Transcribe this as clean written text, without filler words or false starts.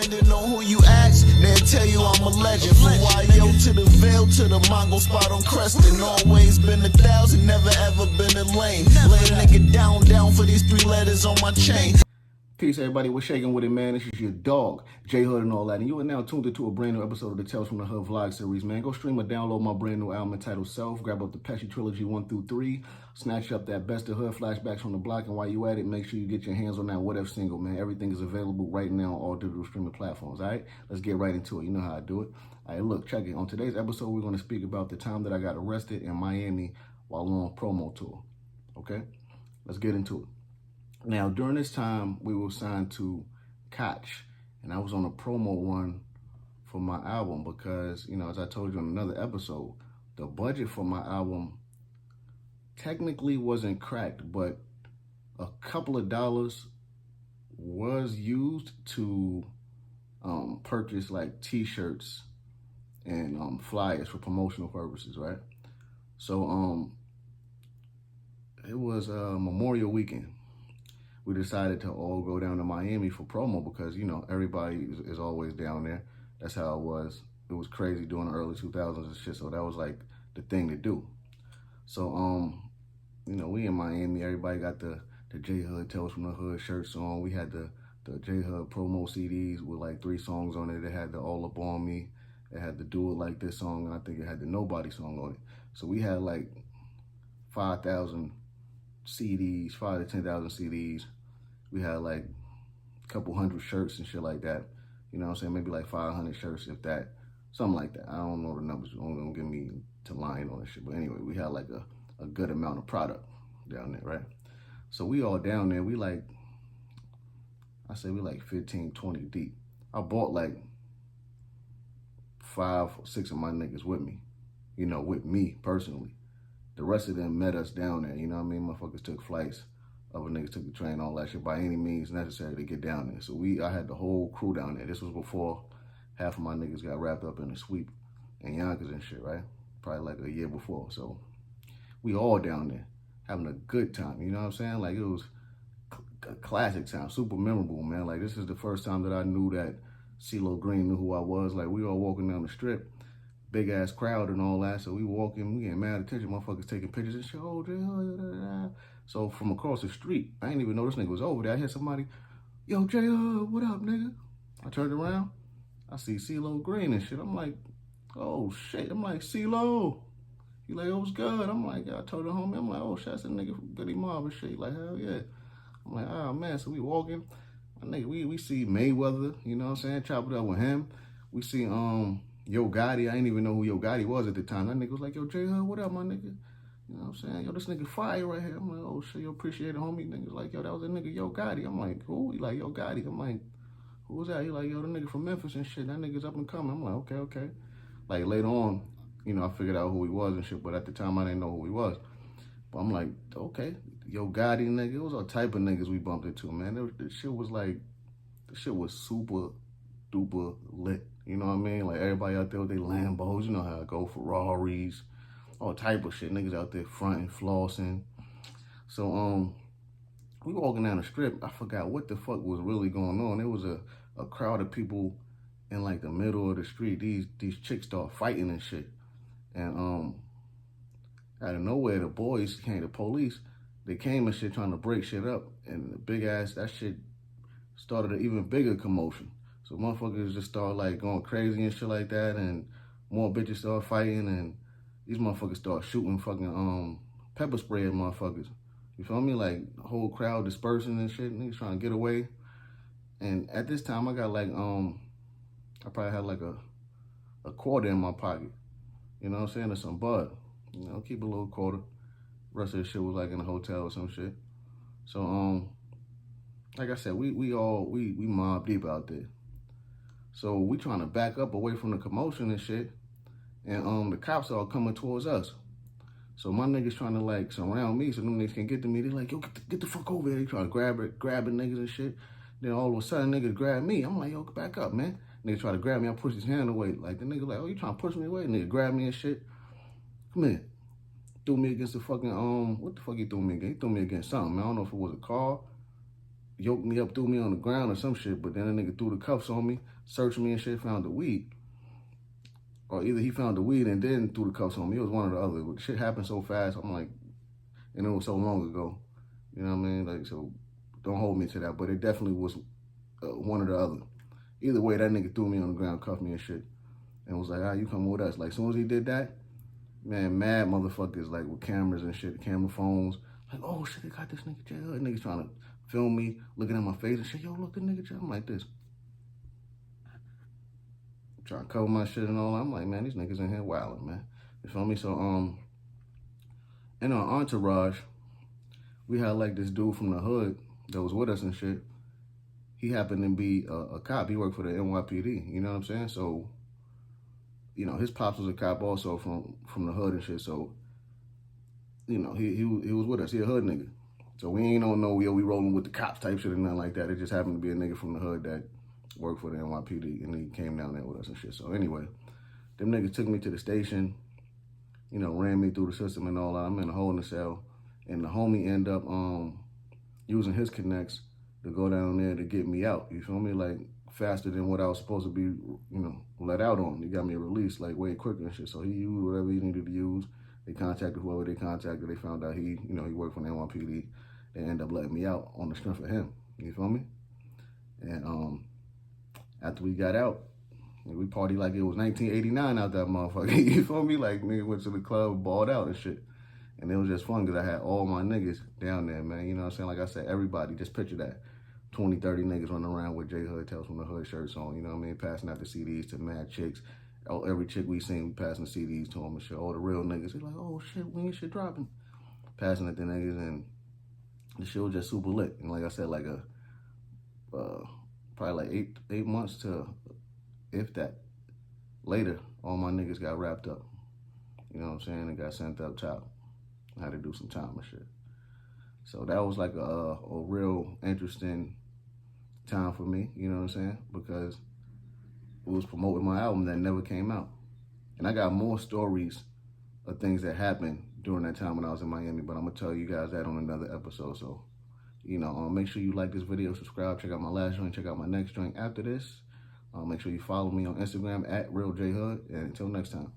Depending on who you ask, they'll tell you I'm a legend. From YO to the Veil to the Mongo spot on Creston. Always been 1,000, never ever been a lame. Lay a nigga down for these 3 letters on my chain. Peace, everybody. We're shaking with it, man. This is your dog, J Hood and all that. And you are now tuned into a brand new episode of the Tales from the Hood vlog series, man. Go stream or download my brand new album entitled Self. Grab up the Pesci Trilogy 1 through 3. Snatch up that Best of Hood flashbacks from the block. And while you at it, make sure you get your hands on that What If single, man. Everything is available right now on all digital streaming platforms, all right? Let's get right into it. You know how I do it. All right, look, check it. On today's episode, we're going to speak about the time that I got arrested in Miami while on promo tour, okay? Let's get into it. Now, during this time, we were signed to Koch, and I was on a promo run for my album because, you know, as I told you in another episode, the budget for my album technically wasn't cracked, but a couple of dollars was used to purchase like t-shirts and flyers for promotional purposes, right? So it was Memorial Weekend. We decided to all go down to Miami for promo because, you know, everybody is always down there. That's how it was. It was crazy during the early 2000s and shit, so that was like the thing to do. So, you know, we in Miami, everybody got the J Hood Tales from the Hood shirts on. We had the J Hood promo CDs with like 3 songs on it. It had the All Up On Me, it had the Do It Like This song, and I think it had the Nobody song on it. So we had like 5,000 CDs, 5 to 10,000 CDs. We had like a couple hundred shirts and shit like that. You know what I'm saying? Maybe like 500 shirts, if that. Something like that. I don't know the numbers. Don't get me to lying on this shit. But anyway, we had like a good amount of product down there, right? So we all down there. We like, I say we like 15, 20 deep. I bought like 5 or 6 of my niggas with me. You know, with me personally. The rest of them met us down there. You know what I mean? Motherfuckers took flights. Other niggas took the train, all that shit, by any means necessary to get down there. So I had the whole crew down there. This was before half of my niggas got wrapped up in a sweep and Yonkers and shit, right? Probably like a year before. So we all down there having a good time, you know what I'm saying? Like, it was a classic time, super memorable, man. Like, this is the first time that I knew that CeeLo Green knew who I was. Like, we all walking down the strip, big ass crowd and all that. So we walking, we getting mad attention, motherfuckers taking pictures and shit. Oh, J-Hood. So from across the street, I didn't even know this nigga was over there. I hear somebody, yo, J-Hood, what up, nigga? I turned around, I see CeeLo Green and shit. I'm like, oh shit. I'm like, CeeLo. He like, oh, what's good? I'm like, I told the homie, I'm like, oh shit, that's a nigga from Goody Mob and shit. Like, hell yeah. I'm like, oh man. So we walking, my nigga, we see Mayweather, you know what I'm saying? Chop it up with him. We see Yo Gotti. I didn't even know who Yo Gotti was at the time. That nigga was like, yo, J-Hood, what up, my nigga? You know what I'm saying? Yo, this nigga fire right here. I'm like, oh shit, yo, appreciate it, homie. Niggas like, yo, that was a nigga Yo Gotti. I'm like, who? He like, Yo Gotti. I'm like, who was that? He like, yo, the nigga from Memphis and shit. That nigga's up and coming. I'm like, okay. Like, later on, you know, I figured out who he was and shit, but at the time I didn't know who he was. But I'm like, okay, Yo Gotti, nigga. It was all type of niggas we bumped into, man. The shit was like, the shit was super duper lit. You know what I mean? Like, everybody out there with their Lambos, you know how it go, Ferraris, all type of shit. Niggas out there fronting, flossing. So, we walking down the strip. I forgot what the fuck was really going on. There was a crowd of people in like the middle of the street. These chicks start fighting and shit. And out of nowhere, the boys came, the police, they came and shit trying to break shit up. And the big ass, that shit started an even bigger commotion. So motherfuckers just started like going crazy and shit like that. And more bitches started fighting, and these motherfuckers start shooting fucking pepper spray at motherfuckers. You feel me? Like, the whole crowd dispersing and shit. Niggas trying to get away. And at this time, I got like, I probably had like a quarter in my pocket. You know what I'm saying? Or some bud. You know, keep a little quarter. Rest of the shit was like in a hotel or some shit. So, like I said, we mob deep out there. So we trying to back up away from the commotion and shit. And the cops are coming towards us. So my niggas trying to like surround me so them niggas can get to me. They like, yo, get the fuck over here. They trying to grabbing niggas and shit. Then all of a sudden niggas grab me. I'm like, yo, back up, man. Nigga try to grab me. I push his hand away. Like, the nigga like, oh, you trying to push me away? Nigga grab me and shit. Come here. Threw me against the fucking, what the fuck he threw me against? He threw me against something, man. I don't know if it was a car yoked me up, threw me on the ground or some shit, but then a nigga threw the cuffs on me, searched me and shit, found the weed. Or either he found the weed and then threw the cuffs on me. It was one or the other. But shit happened so fast, I'm like, and it was so long ago. You know what I mean? Like, so don't hold me to that, but it definitely was one or the other. Either way, that nigga threw me on the ground, cuffed me and shit, and was like, "Ah, you come with us." Like, as soon as he did that, man, mad motherfuckers, like, with cameras and shit, camera phones, like, "Oh, shit, they got this nigga J Hood." Niggas trying to film me, looking at my face and shit. "Yo, look, the nigga J." I'm like this. Trying to cover my shit and all. I'm like, man, these niggas in here wilding, man. You feel me? So, in our entourage, we had, like, this dude from the hood that was with us and shit. He happened to be a cop. He worked for the NYPD, you know what I'm saying? So, you know, his pops was a cop also from the hood and shit. So, you know, he was with us. He a hood nigga. So we ain't on no, we rolling with the cops type shit or nothing like that. It just happened to be a nigga from the hood that worked for the NYPD, and he came down there with us and shit. So anyway, them niggas took me to the station, you know, ran me through the system and all that. I'm in a hole in the cell, and the homie ended up using his connects to go down there to get me out. You feel me? Like, faster than what I was supposed to be, you know, let out on. He got me released, like, way quicker and shit. So he used whatever he needed to use. They contacted whoever they contacted. They found out he worked for the NYPD. They ended up letting me out on the strength of him. You feel me? And after we got out, we partied like it was 1989 out that motherfucker. You feel me? Like, nigga went to the club, balled out and shit. And it was just fun because I had all my niggas down there, man. You know what I'm saying? Like I said, everybody, just picture that. 20, 30 niggas running around with J Hood Tales from the Hood shirts on, you know what I mean? Passing out the CDs to mad chicks. Every chick we seen, we passing the CDs to them and shit. All the real niggas, they like, "Oh shit, when your shit dropping?" Passing it to niggas, and the shit was just super lit. And like I said, like probably like eight months to, if that, later, all my niggas got wrapped up. You know what I'm saying? And got sent up top. I had to do some time and shit. So that was like a real interesting time for me, you know what I'm saying? Because it was promoting my album that never came out. And I got more stories of things that happened during that time when I was in Miami, but I'm gonna tell you guys that on another episode. So, you know, make sure you like this video, subscribe, check out my last joint, check out my next joint after this. Make sure you follow me on Instagram at RealJHood, and until next time.